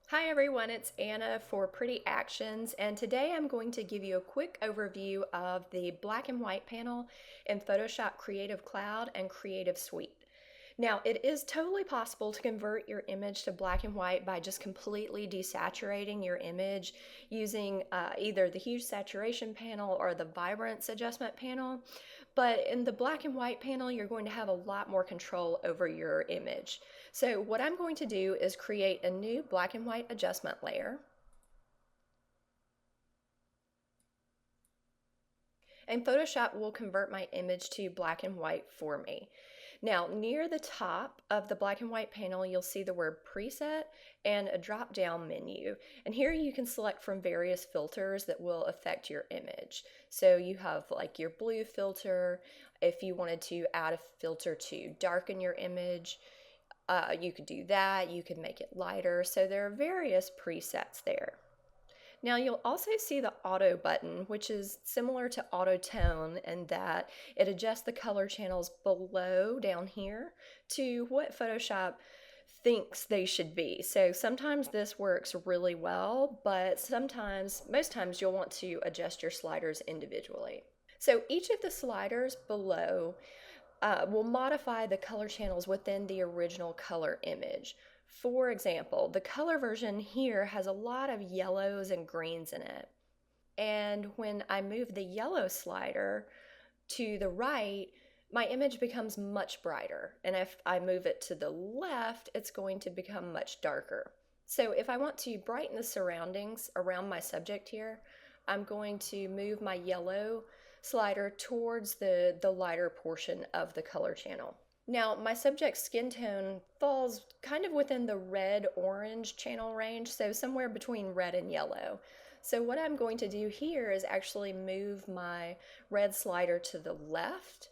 Hi everyone, it's Anna for Pretty Actions, and today I'm going to give you a quick overview of the black and white panel in Photoshop Creative Cloud and Creative Suite. Now, it is totally possible to convert your image to black and white by just completely desaturating your image using either the hue saturation panel or the vibrance adjustment panel. But in the black and white panel, you're going to have a lot more control over your image. So what I'm going to do is create a new black and white adjustment layer. And Photoshop will convert my image to black and white for me. Now, near the top of the black and white panel, you'll see the word preset and a drop down menu. And here you can select from various filters that will affect your image. So you have like your blue filter. If you wanted to add a filter to darken your image, you could do that. You could make it lighter. So there are various presets there. Now you'll also see the auto button, which is similar to auto tone in that it adjusts the color channels below down here to what Photoshop thinks they should be. So sometimes this works really well, but most times you'll want to adjust your sliders individually. So each of the sliders below will modify the color channels within the original color image. For example, the color version here has a lot of yellows and greens in it. And when I move the yellow slider to the right, my image becomes much brighter. And if I move it to the left, it's going to become much darker. So if I want to brighten the surroundings around my subject here, I'm going to move my yellow slider towards the lighter portion of the color channel. Now, my subject's skin tone falls kind of within the red-orange channel range, so somewhere between red and yellow. So what I'm going to do here is actually move my red slider to the left,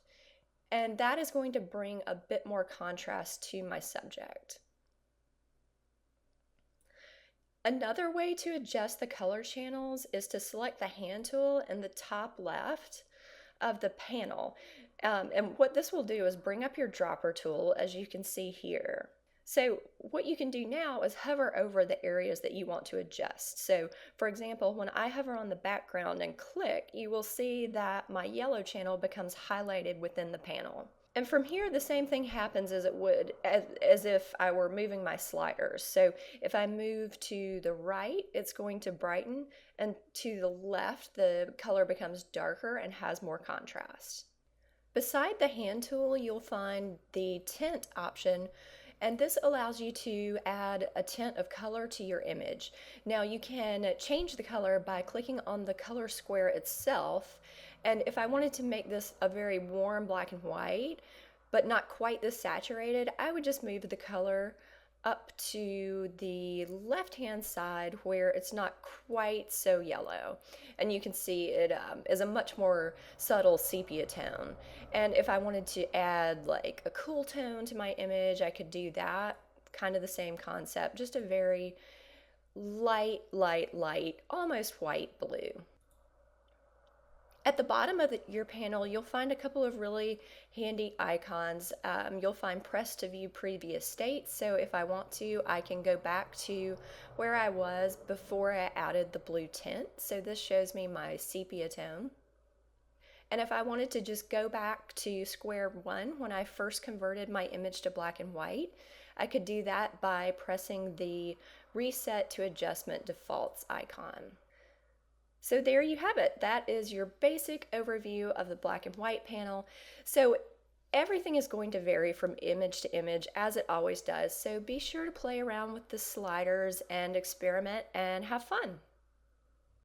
and that is going to bring a bit more contrast to my subject. Another way to adjust the color channels is to select the hand tool in the top left of the panel. And what this will do is bring up your dropper tool, as you can see here. So what you can do now is hover over the areas that you want to adjust. So for example, when I hover on the background and click, you will see that my yellow channel becomes highlighted within the panel. And from here, the same thing happens as it would as if I were moving my sliders. So if I move to the right, it's going to brighten, and to the left, the color becomes darker and has more contrast. Beside the hand tool, you'll find the tint option, and this allows you to add a tint of color to your image. Now you can change the color by clicking on the color square itself, and if I wanted to make this a very warm black and white, but not quite this saturated, I would just move the color up to the left-hand side where it's not quite so yellow. And you can see it is a much more subtle sepia tone. And if I wanted to add like a cool tone to my image, I could do that. Kind of the same concept, just a very light, almost white blue. At the bottom of your panel, you'll find a couple of really handy icons. You'll find press to view previous states. So if I want to, I can go back to where I was before I added the blue tint. So this shows me my sepia tone. And if I wanted to just go back to square one when I first converted my image to black and white, I could do that by pressing the Reset to Adjustment Defaults icon. So there you have it. That is your basic overview of the black and white panel. So everything is going to vary from image to image as it always does. So be sure to play around with the sliders and experiment and have fun.